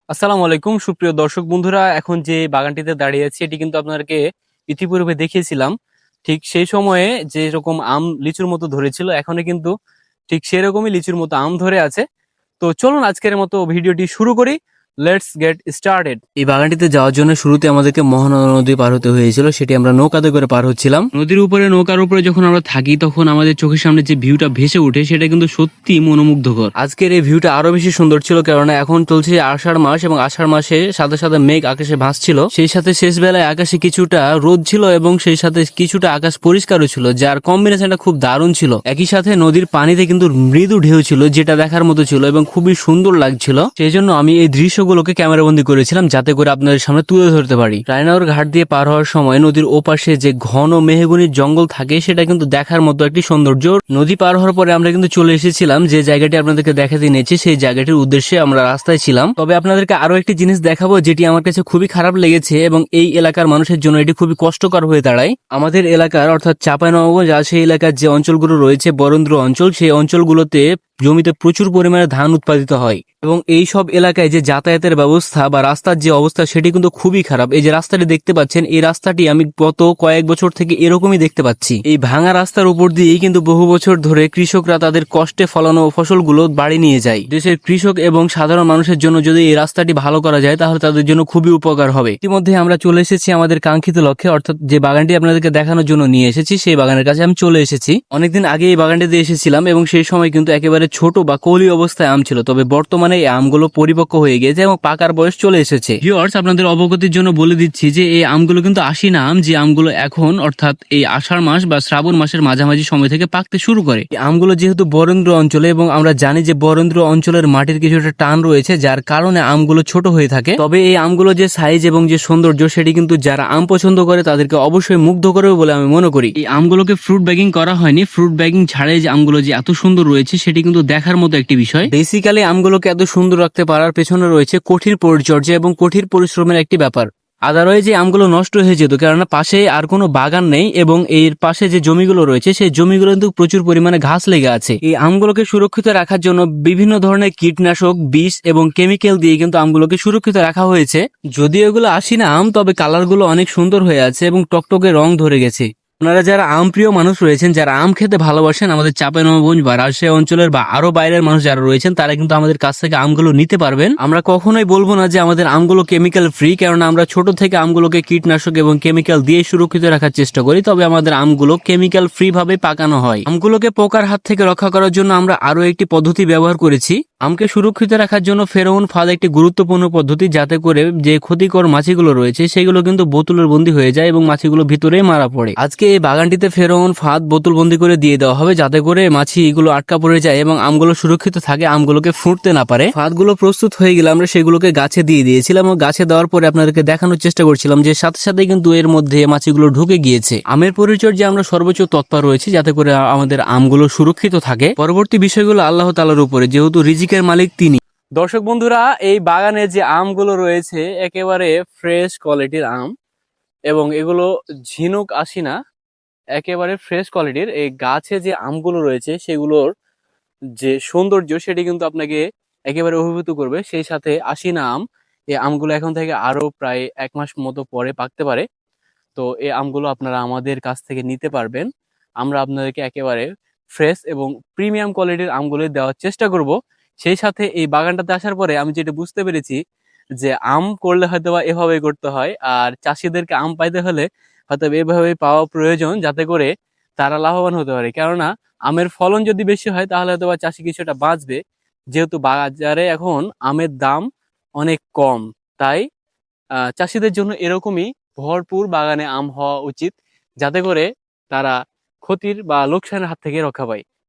আসসালামু আলাইকুম সুপ্রিয় দর্শক বন্ধুরা, এখন যে বাগানটিতে দাঁড়িয়ে আছি এটি কিন্তু আপনাদেরকে ইতিপূর্বে দেখিয়েছিলাম। ঠিক সেই সময়ে যে রকম আম লিচুর মতো ধরেছিল, এখনো কিন্তু ঠিক সেরকমই লিচুর মতো আম ধরে আছে। তো চলুন আজকের মতো ভিডিওটি শুরু করি। Let's get started. এই বাগানটিতে যাওয়ার জন্য শুরুতে আমাদেরকে মহানন্দা নদী পার হতে হয়েছিল, সেটি আমরা নৌকাতে করে পার হচ্ছিলাম। নদীর উপরে নৌকার উপরে যখন আমরা থাকি তখন আমাদের চোখের সামনে যে ভিউটা ভেসে ওঠে সেটা কিন্তু সত্যি মনোমুগ্ধকর। আজকের এই ভিউটা আরো বেশি সুন্দর ছিল, কারণ এখন চলছে আষাঢ় মাস এবং আষাঢ় মাসে সাদা সাদা মেঘ আকাশে ভাসছিল। সেই সাথে শেষ বেলায় আকাশে কিছুটা রোদ ছিল এবং সেই সাথে কিছুটা আকাশ পরিষ্কারও ছিল, যার কম্বিনেশনটা খুব দারুণ ছিল। একই সাথে নদীর পানিতে কিন্তু মৃদু ঢেউ ছিল, যেটা দেখার মতো ছিল এবং খুবই সুন্দর লাগছিল। সেই জন্য আমি এই দৃশ্যগুলোকে ক্যামেরাবন্দি করেছিলাম, যাতে করে আপনাদের সামনে তুলে ধরতে পারি। রায়নগর ঘাট দিয়ে পার হওয়ার সময় নদীর ওপাশে যে ঘন মেহগনির জঙ্গল থাকে সেটা কিন্তু দেখার মতো একটি সৌন্দর্য। নদী পার হওয়ার পরে আমরা কিন্তু চলে এসেছিলাম যে জায়গাটি আপনাদেরকে দেখাতে নিয়েছি, সেই জায়গাটির উদ্দেশ্যে আমরা রাস্তায় ছিলাম। তবে আপনাদেরকে আরো একটি জিনিস দেখাবো যেটি আমার কাছে খুবই খারাপ লেগেছে এবং এই এলাকার মানুষের জন্য এটি খুবই কষ্টকর হয়ে দাঁড়ায়। আমাদের এলাকার অর্থাৎ চাঁপাইনবাবগঞ্জ আর সেই এলাকার যে অঞ্চলগুলো রয়েছে বরেন্দ্র অঞ্চল, সেই অঞ্চলগুলোতে জমিতে প্রচুর পরিমাণে ধান উৎপাদিত হয় এবং এই সব এলাকায় যে যাতায়াতের ব্যবস্থা বা রাস্তার যে অবস্থা সেটি কিন্তু খুবই খারাপ। এই যে রাস্তাটি দেখতে পাচ্ছেন, এই রাস্তাটি আমি গত কয়েক বছর থেকে এরকমই দেখতে পাচ্ছি। এই ভাঙা রাস্তার উপর দিয়েই কিন্তু বহু বছর ধরে কৃষকরা তাদের কষ্টে ফলানো ফসলগুলো বাড়ি নিয়ে যায়। দেশের কৃষক এবং সাধারণ মানুষের জন্য যদি এই রাস্তাটি ভালো করা যায় তাহলে তাদের জন্য খুবই উপকার হবে। ইতিমধ্যে আমরা চলে এসেছি আমাদের কাঙ্ক্ষিত লক্ষ্যে, অর্থাৎ যে বাগানটি আপনাদেরকে দেখানোর জন্য নিয়ে এসেছি সেই বাগানের কাছে আমি চলে এসেছি। অনেকদিন আগে এই বাগানটিতে এসেছিলাম এবং সেই সময় কিন্তু একেবারে ছোট বা কলি অবস্থায় আম ছিল, তবে বর্তমানে এই আমগুলো পরিপক্ক হয়ে গেছে এবং পাকার বয়স চলে এসেছে। ভিউয়ার্স, আপনাদের অবগতির জন্য বলে দিচ্ছি যে এই আমগুলো কিন্তু আশিনা আম, যে আমগুলো এখন অর্থাৎ এই আষাঢ় মাস বা শ্রাবণ মাসের মাঝামাঝি সময় থেকে পাকতে শুরু করে। এই আমগুলো যেহেতু বরেন্দ্র অঞ্চলে এবং আমরা জানি যে বরেন্দ্র অঞ্চলের মাটির কিছুটা টান রয়েছে, যার কারণে আমগুলো ছোট হয়ে থাকে। তবে এই আমগুলো যে সাইজ এবং যে সৌন্দর্য সেটি কিন্তু যারা আম পছন্দ করে তাদেরকে অবশ্যই মুগ্ধ করবে বলে আমি মনে করি। এই আমগুলোকে ফ্রুট ব্যাগিং করা হয়নি, ফ্রুট ব্যাগিং ছাড়াই যে আমগুলো যে এত সুন্দর রয়েছে সেটি কিন্তু দেখার মতো একটি বিষয়। বেসিক্যালি আমগুলোকে এত সুন্দর রাখতে পারার পেছনে রয়েছে কঠিন পরিচর্যা এবং কঠিন পরিশ্রমের একটি ব্যাপার। আদারওয়াইজ যে আমগুলো নষ্ট হয়ে যেত, কেননা পাশে আর কোনো বাগান নেই এবং এর পাশে যে জমিগুলো রয়েছে সেই জমিগুলো কিন্তু প্রচুর পরিমাণে ঘাস লেগে আছে। এই আমগুলোকে সুরক্ষিত রাখার জন্য বিভিন্ন ধরনের কীটনাশক, বিষ এবং কেমিক্যাল দিয়ে কিন্তু আমগুলোকে সুরক্ষিত রাখা হয়েছে। যদিও এগুলো আশিনা আম, তবে কালারগুলো অনেক সুন্দর হয়ে আছে এবং টকটকে রং ধরে গেছে। আপনারা যারা আম প্রিয় মানুষ রয়েছেন, যারা আম খেতে ভালোবাসেন, আমাদের চাঁপাইনবাবগঞ্জ বা রাজশাহী অঞ্চলের বা আরো বাইরের মানুষ যারা রয়েছেন, তারা কিন্তু আমাদের কাছ থেকে আমগুলো নিতে পারবেন। আমরা কখনোই বলবো না যে আমাদের আমগুলো কেমিক্যাল ফ্রি, কারণ আমরা ছোট থেকে আমগুলোকে কীটনাশক এবং কেমিক্যাল দিয়ে সুরক্ষিত রাখার চেষ্টা করি। তবে আমাদের আমগুলো কেমিক্যাল ফ্রি ভাবে পাকানো হয়। আমগুলোকে পোকার হাত থেকে রক্ষা করার জন্য আমরা আরো একটি পদ্ধতি ব্যবহার করেছি। আমকে সুরক্ষিত রাখার জন্য ফেরোমন ফাঁদ একটি গুরুত্বপূর্ণ পদ্ধতি, যাতে করে যে ক্ষতিকর মাছিগুলো রয়েছে সেগুলো কিন্তু বোতলের বন্দী হয়ে যায় এবং মাছিগুলো ভিতরেই মারা পড়ে। আজকে এই বাগানটিতে ফেরোমন ফাঁদ বোতল বন্দী করে দিয়ে দেওয়া হবে, যাতে করে মাছি এগুলো আটকা পড়ে যায় এবং আমগুলো সুরক্ষিত থাকে, আমগুলোকে ফুটতে না পারে। ফাঁদগুলো প্রস্তুত হয়ে গেলে আমরা সেগুলোকে গাছে দিয়ে দিয়েছিলাম এবং গাছে দেওয়ার পরে আপনাদেরকে দেখানোর চেষ্টা করছিলাম যে সাথে সাথে কিন্তু এর মধ্যে মাছিগুলো ঢুকে গিয়েছে। আমের পরিচর্যা আমরা সর্বোচ্চ তৎপর রয়েছি যাতে করে আমাদের আমগুলো সুরক্ষিত থাকে। পরবর্তী বিষয়গুলো আল্লাহ তাআলার উপরে, যেহেতু রিজিকের মালিক তিনি। দর্শক বন্ধুরা, এই বাগানে যে আমগুলো রয়েছে একেবারে ফ্রেশ কোয়ালিটির আম এবং এগুলো ঝিনুক আশিনা, একেবারে ফ্রেশ কোয়ালিটির। এই গাছে যে আমগুলো রয়েছে সেগুলোর যে সৌন্দর্য সেটি কিন্তু আপনাকে একেবারে অভিভূত করবে। সেই সাথে আশিনা আম, এই আমগুলো এখন থেকে আরো প্রায় 1 মাস মতো পরে পাকতে পারে। তো এই আমগুলো আপনারা আমাদের কাছ থেকে নিতে পারবেন। আমরা আপনাদেরকে একেবারে ফ্রেশ এবং প্রিমিয়াম কোয়ালিটির আমগুলো দেওয়ার চেষ্টা করব। সেই সাথে এই বাগানটাতে আসার পরে আমি যেটা বুঝতে পেরেছি যে আম করলে হয়তো বা এভাবেই করতে হয়, আর চাষিদেরকে আম পাইতে হলে হয়তো এভাবেই পাওয়া প্রয়োজন, যাতে করে তারা লাভবান হতে পারে। কেননা আমের ফলন যদি বেশি হয় তাহলে হয়তো বা চাষি কিছুটা বাঁচবে। যেহেতু বাজারে এখন আমের দাম অনেক কম, তাই চাষিদের জন্য এরকমই ভরপুর বাগানে আম হওয়া উচিত, যাতে করে তারা ক্ষতির বা লোকসানের হাত থেকে রক্ষা পায়।